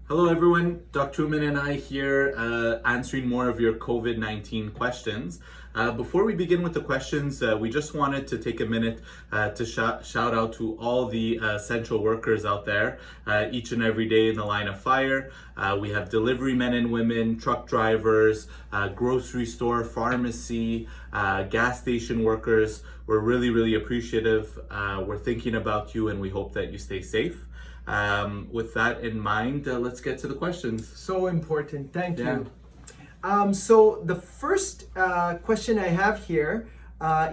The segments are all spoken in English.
Hello everyone, Dr. Oommen and I here answering more of your COVID-19 questions. Before we begin with the questions, we just wanted to take a minute to shout out to all the essential workers out there each and every day in the line of fire. We have delivery men and women, truck drivers, grocery store, pharmacy, gas station workers. We're really appreciative. We're thinking about you and we hope that you stay safe. With that in mind, let's get to the questions. So important. Thank you. So the first question I have here,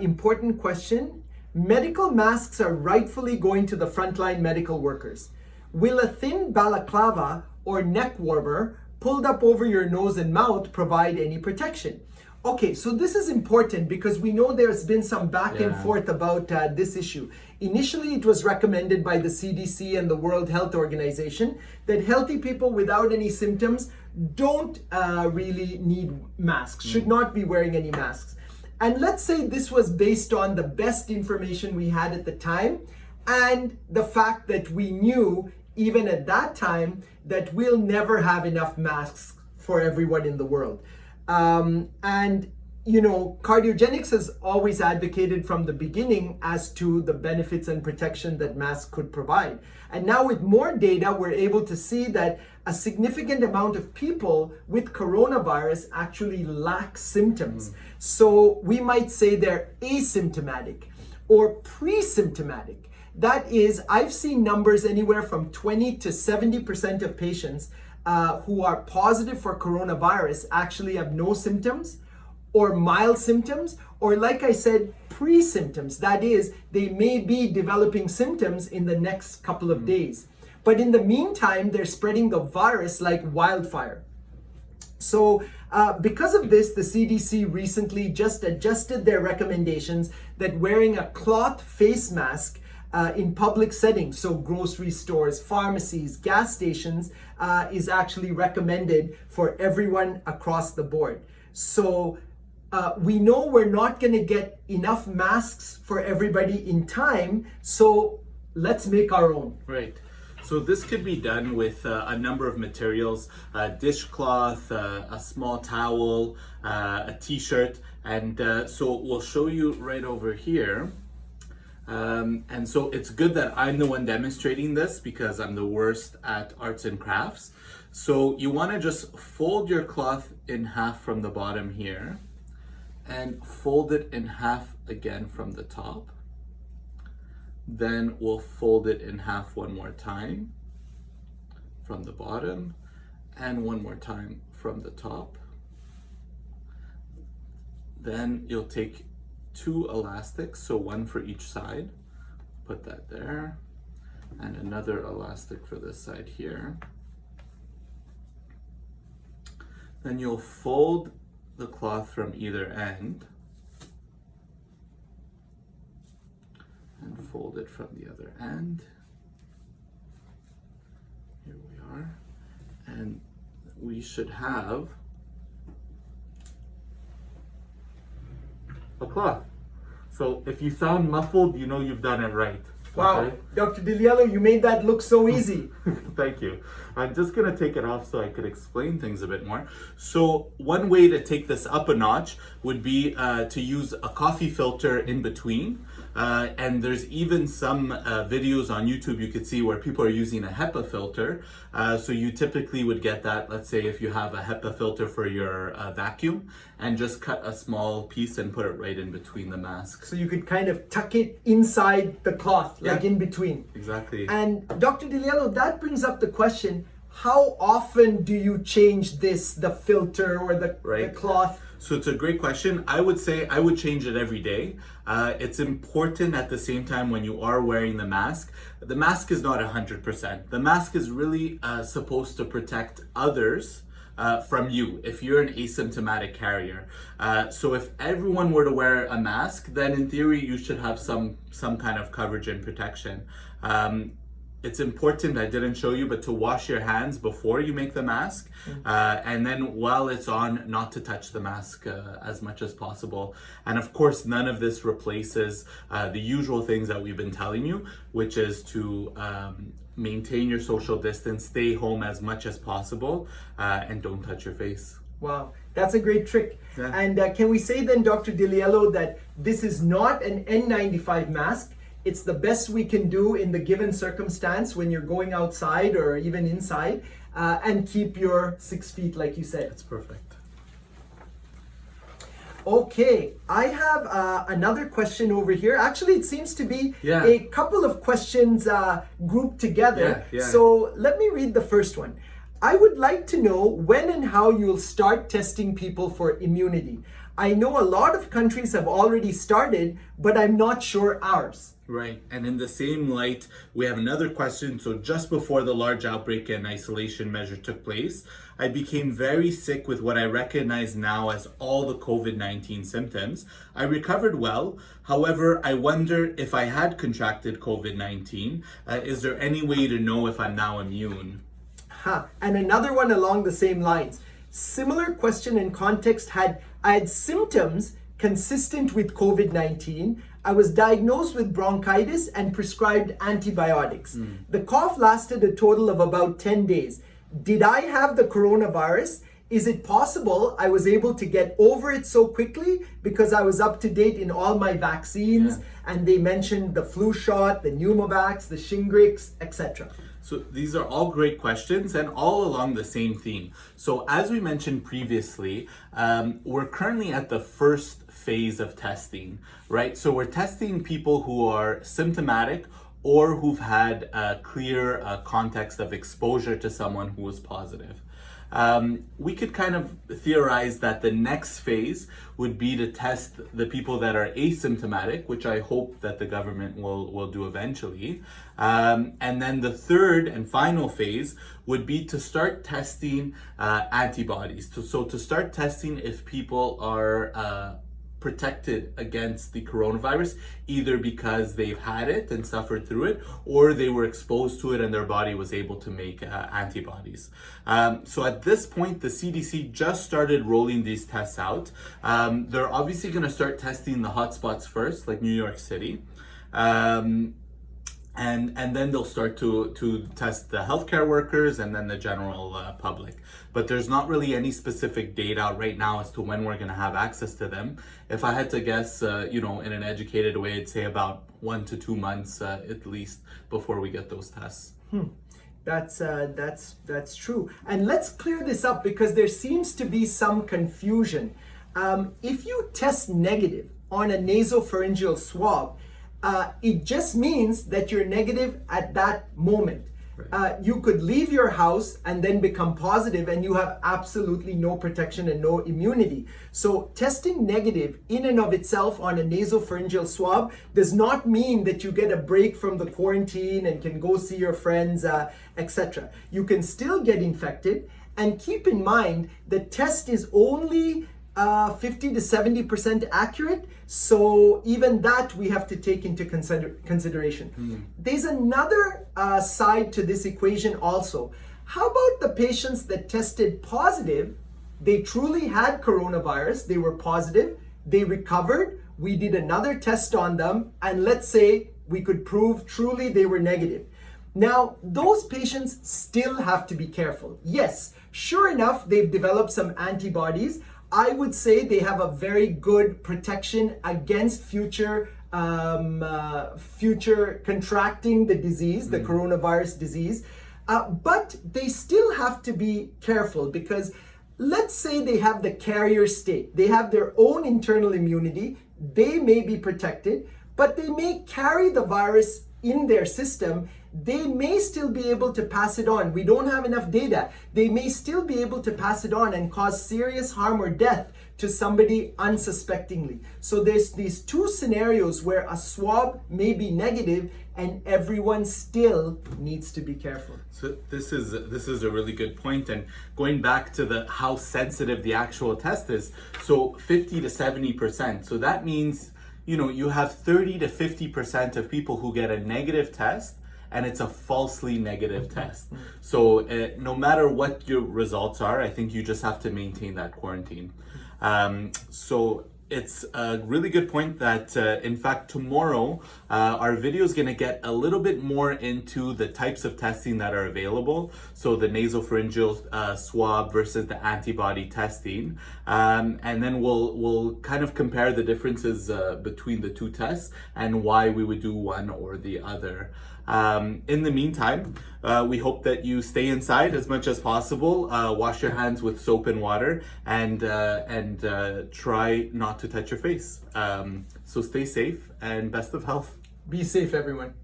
important question. Medical masks are rightfully going to the frontline medical workers. Will a thin balaclava or neck warmer pulled up over your nose and mouth provide any protection? Okay, so this is important because we know there's been some back and forth about this issue. Initially, it was recommended by the CDC and the World Health Organization that healthy people without any symptoms don't really need masks, should not be wearing any masks. And let's say this was based on the best information we had at the time and the fact that we knew even at that time that we'll never have enough masks for everyone in the world. And you know, Cardiogenix has always advocated from the beginning as to the benefits and protection that masks could provide. And now with more data, we're able to see that a significant amount of people with coronavirus actually lack symptoms. So we might say they're asymptomatic or pre-symptomatic. That is, I've seen numbers anywhere from 20 to 70% of patients who are positive for coronavirus actually have no symptoms or mild symptoms, or like I said, pre-symptoms. That is, they may be developing symptoms in the next couple of days. But in the meantime, they're spreading the virus like wildfire. So because of this, the CDC recently just adjusted their recommendations that wearing a cloth face mask in public settings, so grocery stores, pharmacies, gas stations, is actually recommended for everyone across the board. So we know we're not going to get enough masks for everybody in time, so let's make our own. Right. So this could be done with a number of materials, dishcloth, a small towel, a t-shirt, and so we'll show you right over here. And so it's good that I'm the one demonstrating this because I'm the worst at arts and crafts. So you want to just fold your cloth in half from the bottom here and fold it in half again from the top. Then we'll fold it in half one more time from the bottom and one more time from the top. Then you'll take two elastics, so one for each side, put that there, and another elastic for this side here. Then you'll fold the cloth from either end and fold it from the other end. Here we are, and we should have a cloth. So if you sound muffled, you know you've done it right. Wow, Okay? Dr. Liello, you made that look so easy. Thank you. I'm just gonna take it off so I could explain things a bit more. So one way to take this up a notch would be to use a coffee filter in between. And there's even some videos on YouTube you could see where people are using a HEPA filter. So you typically would get that, let's say if you have a HEPA filter for your vacuum, and just cut a small piece and put it right in between the masks. So you could kind of tuck it inside the cloth, like in between. Exactly. And Dr. Liello, that brings up the question, how often do you change the filter or the cloth? So it's a great question. I would say I would change it every day. It's important at the same time when you are wearing the mask. The mask is not 100%. The mask is really supposed to protect others from you if you're an asymptomatic carrier. So if everyone were to wear a mask, then in theory you should have some kind of coverage and protection. It's important, I didn't show you, but to wash your hands before you make the mask, and then while it's on, not to touch the mask as much as possible. And of course, none of this replaces the usual things that we've been telling you, which is to maintain your social distance, stay home as much as possible, and don't touch your face. Wow, that's a great trick. Yeah. And can we say then, Dr. Liello, that this is not an N95 mask? It's the best we can do in the given circumstance when you're going outside or even inside, and keep your 6 feet, like you said. That's perfect. Okay, I have another question over here. Actually, it seems to be Yeah. a couple of questions grouped together. Yeah. So let me read the first one. I would like to know when and how you'll start testing people for immunity. I know a lot of countries have already started, but I'm not sure ours. Right. And in the same light, we have another question. So just before the large outbreak and isolation measure took place, I became very sick with what I recognize now as all the COVID-19 symptoms. I recovered well. However, I wonder if I had contracted COVID-19. Is there any way to know if I'm now immune? And another one along the same lines. Similar question and context I had symptoms consistent with COVID-19. I was diagnosed with bronchitis and prescribed antibiotics. The cough lasted a total of about 10 days. Did I have the coronavirus? Is it possible I was able to get over it so quickly because I was up to date in all my vaccines, and they mentioned the flu shot, the pneumovax, the Shingrix, etc.? So these are all great questions and all along the same theme. So as we mentioned previously, we're currently at the first phase of testing, right? So we're testing people who are symptomatic or who've had a clear context of exposure to someone who was positive. We could kind of theorize that the next phase would be to test the people that are asymptomatic, which I hope that the government will do eventually. And then the third and final phase would be to start testing antibodies. So to start testing if people are protected against the coronavirus, either because they've had it and suffered through it, or they were exposed to it and their body was able to make antibodies. So at this point, the CDC just started rolling these tests out. They're obviously going to start testing the hotspots first, like New York City. And then they'll start to test the healthcare workers and then the general public. But there's not really any specific data right now as to when we're going to have access to them. If I had to guess, in an educated way, I'd say about 1 to 2 months at least before we get those tests. That's true. And let's clear this up because there seems to be some confusion. If you test negative on a nasopharyngeal swab, it just means that you're negative at that moment. Right. You could leave your house and then become positive and you have absolutely no protection and no immunity. So testing negative in and of itself on a nasopharyngeal swab does not mean that you get a break from the quarantine and can go see your friends, etc. You can still get infected, and keep in mind the test is only 50 to 70% accurate, so even that we have to take into consideration. There's another side to this equation also. How about the patients that tested positive? They truly had coronavirus, they were positive, they recovered, we did another test on them, and let's say we could prove truly they were negative. Now, those patients still have to be careful. Yes, sure enough, they've developed some antibodies. I would say they have a very good protection against future contracting the disease, the coronavirus disease. But they still have to be careful because let's say they have the carrier state. They have their own internal immunity. They may be protected, but they may carry the virus in their system. They may still be able to pass it on. We don't have enough data. They may still be able to pass it on and cause serious harm or death to somebody unsuspectingly. So there's these two scenarios where a swab may be negative and everyone still needs to be careful. So this is a really good point, and going back to the how sensitive the actual test is. So 50 to 70%. So that means you have 30 to 50% of people who get a negative test, and it's a falsely negative test. So no matter what your results are, I think you just have to maintain that quarantine. So It's a really good point that, in fact, tomorrow our video is going to get a little bit more into the types of testing that are available. So the nasopharyngeal swab versus the antibody testing, and then we'll kind of compare the differences between the two tests and why we would do one or the other. In the meantime, we hope that you stay inside as much as possible. Wash your hands with soap and water, and try not to touch your face. So stay safe and best of health. Be safe, everyone.